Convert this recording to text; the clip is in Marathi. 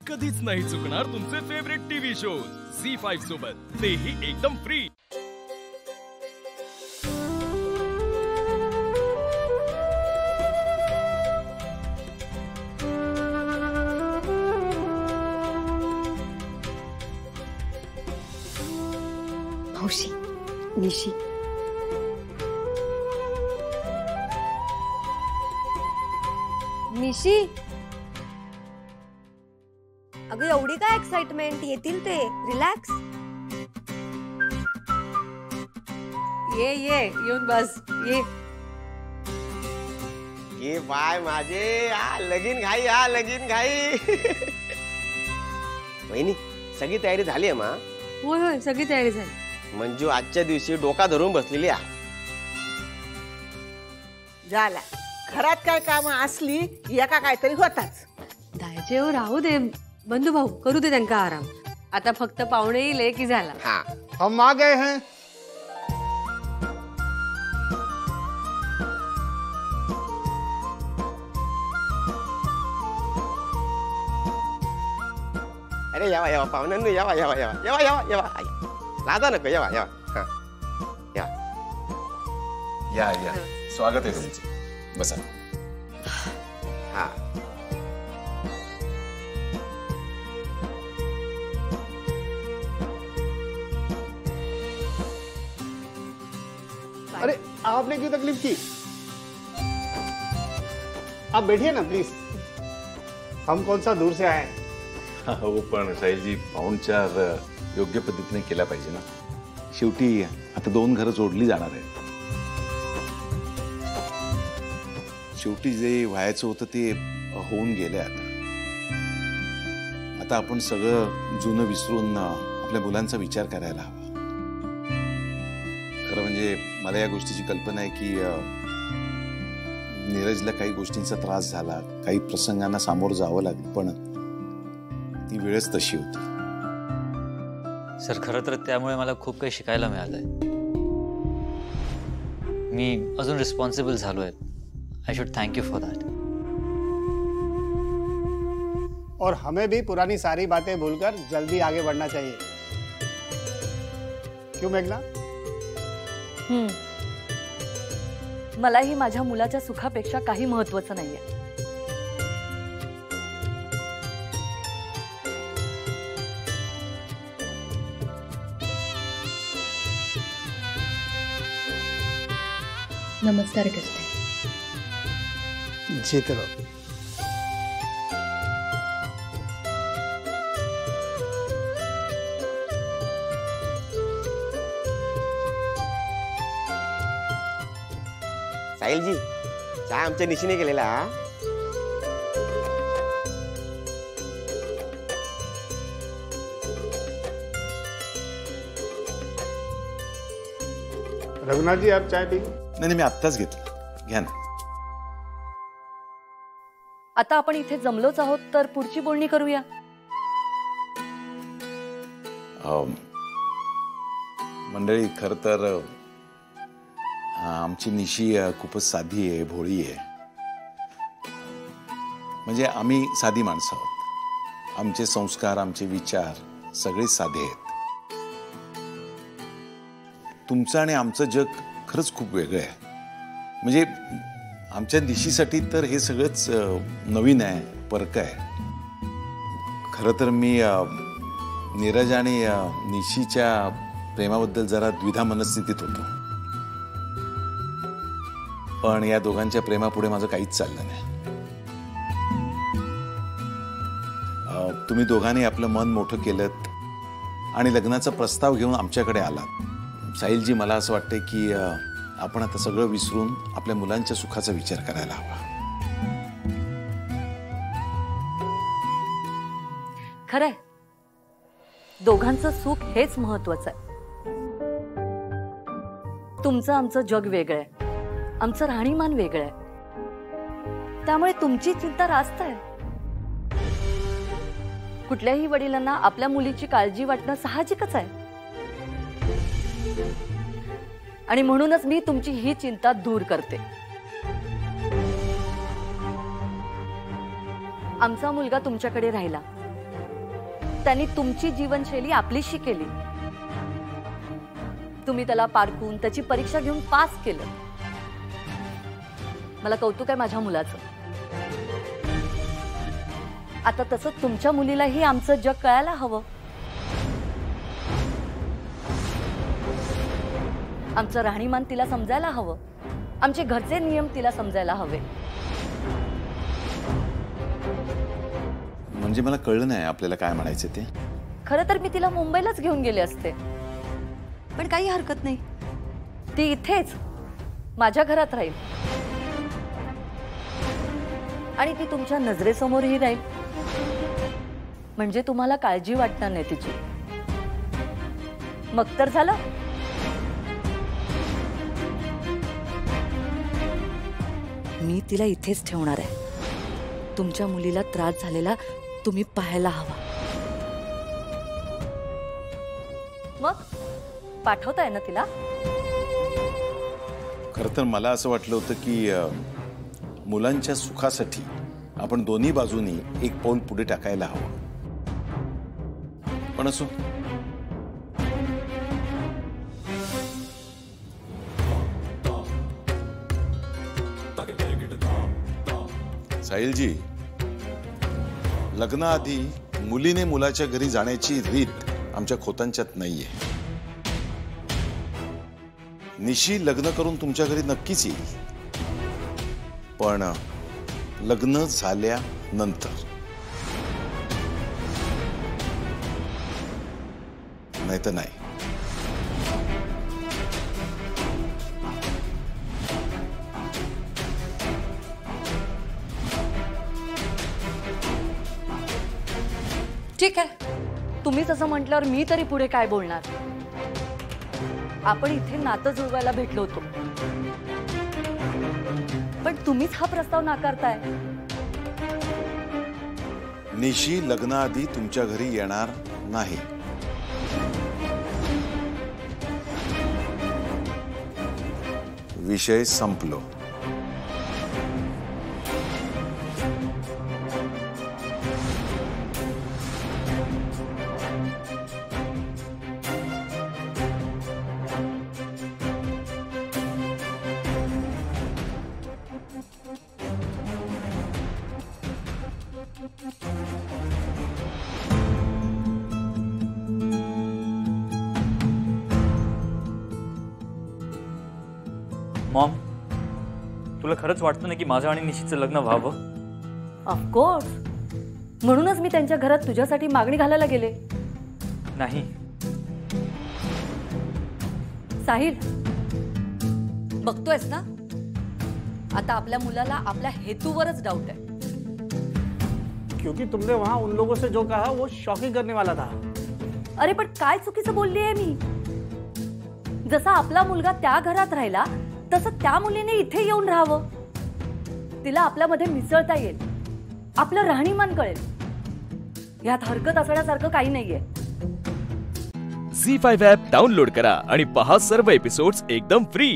कधीच नाही चुकणार तुमचे फेवरेट टीव्ही शोज झी5 सोबत, तेही एकदम फ्री। मावशी, निशी, निशी, अगं एवढी काय एक्साइटमेंट, येतील ते, रिलॅक्स। ये ये येऊन बस, ये बाय माझे, लगीन घाई, लगीन घाई। वहिनी सगळी तयारी झाली आहे मा? होय होय, सगळी तयारी झाली। मंजू आजच्या दिवशी डोका धरून बसलेली आहे। झाला, घरात काय काम असली एका काहीतरी होताच। दायचे हो, राहू दे बंधू भाऊ, करू दे त्यांना आराम। आता फक्त पाहुणे येईल की झाला। हाँ, हम आ गए हैं। अरे यावा यावा पाहुण्यांनो, यावा यावा यावा यावा यावा यावा, लाजा नको, यावा यावा। हाँ या या, स्वागत आहे तुमचं, बसा। हाँ अरे आपने क्यों तकलीफ की? आप बैठिए ना प्लीज, हम कौन सा दूर से आए हैं। हो पण साईजी, पाहुणचार योग्य पद्धतीने केला पाहिजे ना। शेवटी आता 2 घरं जोडली जाणार आहेत। शेवटी जे व्हायचं होतं ते होऊन गेले। आता आपण सगळं जुनं विसरून आपल्या मुलांचा विचार करायला हवा। खरं म्हणजे मला या गोष्टीची कल्पना आहे की नीरजला काही गोष्टींचा त्रास झाला, काही प्रसंगांना सामोरं जावं लागलं, पण ती वेळच तशी होती। सर, खरं तर त्यामुळे मला खूप काही शिकायला मिळालंय। मी अजून रिस्पॉन्सिबल झालोय। I should thank you for that. और हमें भी पुरानी सारी बातें भूलकर जल्दी आगे बढ़ना चाहिए, क्यों मेघना? मलाही माझ्या मुलाच्या सुखापेक्षा काही महत्त्वाचं नाहीये। नमस्कार करते। जीते रहो। साहिल जी, चहा आमच्या निशीने केलेला। रघुनाथ जी, आप चाय पी? नाही, मी आत्ताच घेतलं, घ्या ना। आता आपण इथे जमलोच आहोत तर पुढची बोलणी करूया। मंडळी, खर तर आमची निशी खूपच साधी आहे, भोळी आहे। म्हणजे आम्ही साधी माणसं आहोत। आमचे संस्कार, आमचे विचार सगळे साधे आहेत। तुमचं आणि आमचं जग खरंच खूप वेगळं आहे। म्हणजे आमच्या निशीसाठी तर हे सगळंच नवीन आहे, परक आहे। खरं तर मी नीरज आणि निशीच्या प्रेमाबद्दल जरा द्विधा मनस्थितीत होतो, पण या दोघांच्या प्रेमापुढे माझं काहीच चाललं नाही। तुम्ही दोघांनी आपलं मन मोठं केलंत आणि लग्नाचा प्रस्ताव घेऊन आमच्याकडे आलात। साहिलजी, मला असं वाटतंय की आपण आता सगळं विसरून आपल्या मुलांच्या सुखाचा विचार करायला हवा। खरंय, दोघांचं सुख हेच महत्वाचं आहे। तुमचं आमचं जग वेगळं आहे, आमचं राहणीमान वेगळं आहे, त्यामुळे तुमची चिंता रास्त आहे। कुठल्याही वडिलांना आपल्या मुलीची काळजी वाटणं साहजिकच आहे, आणि म्हणूनच मी तुमची ही चिंता दूर करते। आमचा मुलगा तुमच्याकडे राहिला त्यांनी तुमची जीवनशैली आपलीशी केली. तुम्ही त्याला पारखून त्याची परीक्षा घेऊन पास केलं. मला कौतुक आहे माझ्या मुलाचं. आता तसं तुमच्या मुलीलाही आमचं जग कळायला हवं. आमचं राहणीमान तिला समजायला हवं. आमचे घरचे नियम तिला समजायला हवे. म्हणजे मला कळलं नाही आपल्याला काय म्हणायचं ते. खरं तर मी तिला मुंबईलाच घेऊन गेले असते, पण काही हरकत नाही. ती इथेच माझ्या घरात राहील आणि ती तुमच्या नजरेसमोरही राहील. म्हणजे तुम्हाला काळजी वाटणार नाही तिची. मग तर झालं. मी तिला इथेच ठेवणार आहे. तुमच्या मुलीला त्रास झालेला तुम्ही पाहायला हवा. मग पाठवताय ना तिला? खरं तर मला असं वाटलं होतं की मुलांच्या सुखासाठी आपण दोन्ही बाजूनी एक पाऊल पुढे टाकायला हवं. पण असो. साहिलजी, लग्नाआधी मुलीने मुलाच्या घरी जाण्याची रीत आमच्या खोतांच्यात नाहीये. निशी लग्न करून तुमच्या घरी नक्कीच येईल, पण लग्न झाल्यानंतर, नाही तर नाही. ठीक आहे, तुम्हीच असं म्हटल्यावर मी तरी पुढे काय बोलणार. आपण इथे नातं जुळवायला भेटलो होतो, पण तुम्हीच हा प्रस्ताव नाकारताय. निशी लग्नाआधी तुमच्या घरी येणार नाही. विषय संपलो. मॉम, तुला खरंच वाटतं ना की माझं आणि निशीचं लग्न व्हावं? ऑफकोर्स. म्हणूनच मी त्यांच्या घरात तुझ्यासाठी मागणी घालायला गेले. नाही साहिल, बघतोयस ना, आता आपल्या मुलाला आपल्या हेतूवरच डाऊट आहे. क्योंकि तुमने वहां उन लोगों से जो कहा वो शॉकिंग करने वाला था. अरे पण काय चुकीचं बोलली आहे मी? जसा आपला मुलगा त्या घरात राहिला तसं त्या मुलीने इथे येऊन राहावं. तिला आपल्यामध्ये मिसळता येईल, आपलं राहणीमान कळेल. यात हरकत असण्यासारखं काही नाहीये. झी5 ॲप डाउनलोड करा आणि पहा सर्व एपिसोड्स एकदम फ्री.